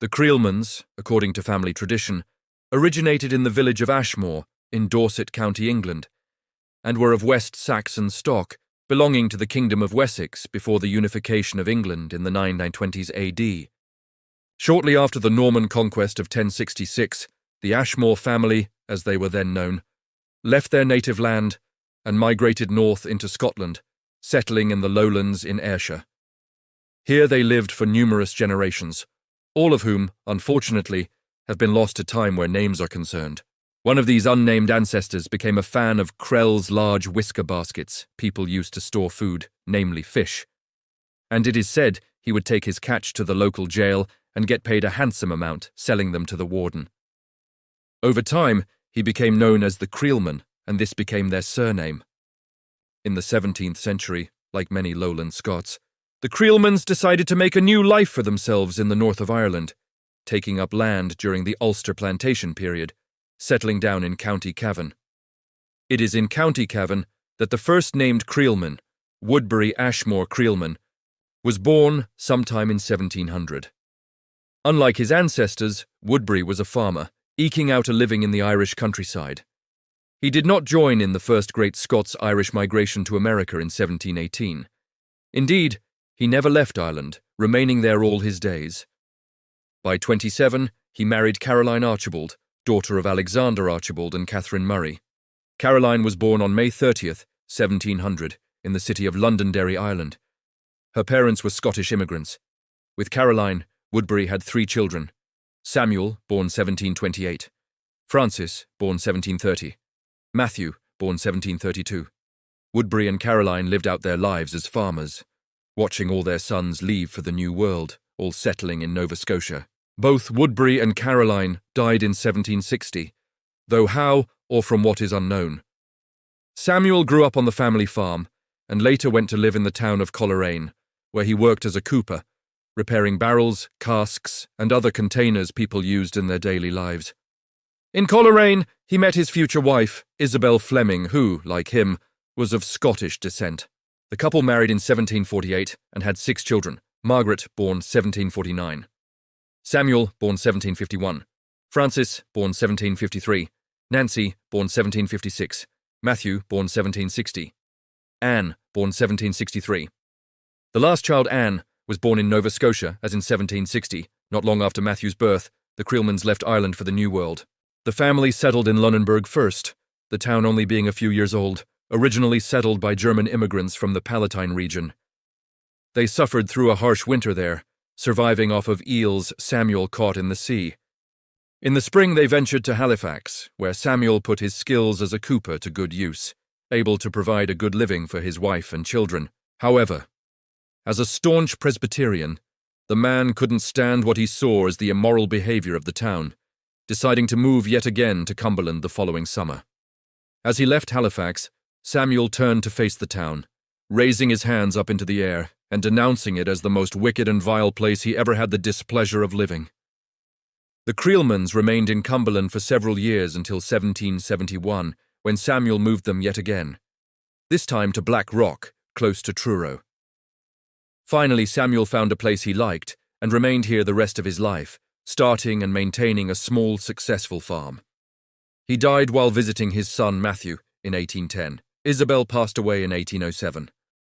The Creelmans, according to family tradition, originated in the village of Ashmore in Dorset County, England, and were of West Saxon stock, belonging to the Kingdom of Wessex before the unification of England in the 920s AD. Shortly after the Norman conquest of 1066, the Ashmore family, as they were then known, left their native land and migrated north into Scotland, settling in the lowlands in Ayrshire. Here they lived for numerous generations, all of whom, unfortunately, have been lost to time where names are concerned. One of these unnamed ancestors became a fan of Krell's large whisker baskets people used to store food, namely fish. And it is said he would take his catch to the local jail and get paid a handsome amount selling them to the warden. Over time, he became known as the Creelman, and this became their surname. In the 17th century, like many lowland Scots, the Creelmans decided to make a new life for themselves in the north of Ireland, taking up land during the Ulster plantation period, settling down in County Cavan. It is in County Cavan that the first named Creelman, Woodbury Ashmore Creelman, was born sometime in 1700. Unlike his ancestors, Woodbury was a farmer, eking out a living in the Irish countryside. He did not join in the first great Scots-Irish migration to America in 1718. Indeed, he never left Ireland, remaining there all his days. By 27, he married Caroline Archibald, daughter of Alexander Archibald and Catherine Murray. Caroline was born on May 30th, 1700, in the city of Londonderry, Ireland. Her parents were Scottish immigrants. With Caroline, Woodbury had 3 children: Samuel, born 1728, Francis, born 1730, Matthew, born 1732. Woodbury and Caroline lived out their lives as farmers, watching all their sons leave for the New World, all settling in Nova Scotia. Both Woodbury and Caroline died in 1760, though how or from what is unknown. Samuel grew up on the family farm and later went to live in the town of Coleraine, where he worked as a cooper, repairing barrels, casks, and other containers people used in their daily lives. In Coleraine, he met his future wife, Isabel Fleming, who, like him, was of Scottish descent. The couple married in 1748 and had 6 children: Margaret, born 1749. Samuel, born 1751, Francis, born 1753, Nancy, born 1756, Matthew, born 1760, Anne, born 1763. The last child, Anne, was born in Nova Scotia, as in 1760. Not long after Matthew's birth, the Creelmans left Ireland for the New World. The family settled in Lunenburg first, the town only being a few years old, originally settled by German immigrants from the Palatine region. They suffered through a harsh winter there, surviving off of eels Samuel caught in the sea. In the spring they ventured to Halifax, where Samuel put his skills as a cooper to good use, able to provide a good living for his wife and children. However, as a staunch Presbyterian, the man couldn't stand what he saw as the immoral behavior of the town, deciding to move yet again to Cumberland the following summer. As he left Halifax, Samuel turned to face the town, raising his hands up into the air and denouncing it as the most wicked and vile place he ever had the displeasure of living. The Creelmans remained in Cumberland for several years until 1771, when Samuel moved them yet again, this time to Black Rock, close to Truro. Finally, Samuel found a place he liked and remained here the rest of his life, starting and maintaining a small, successful farm. He died while visiting his son Matthew in 1810. Isabel passed away in 1807.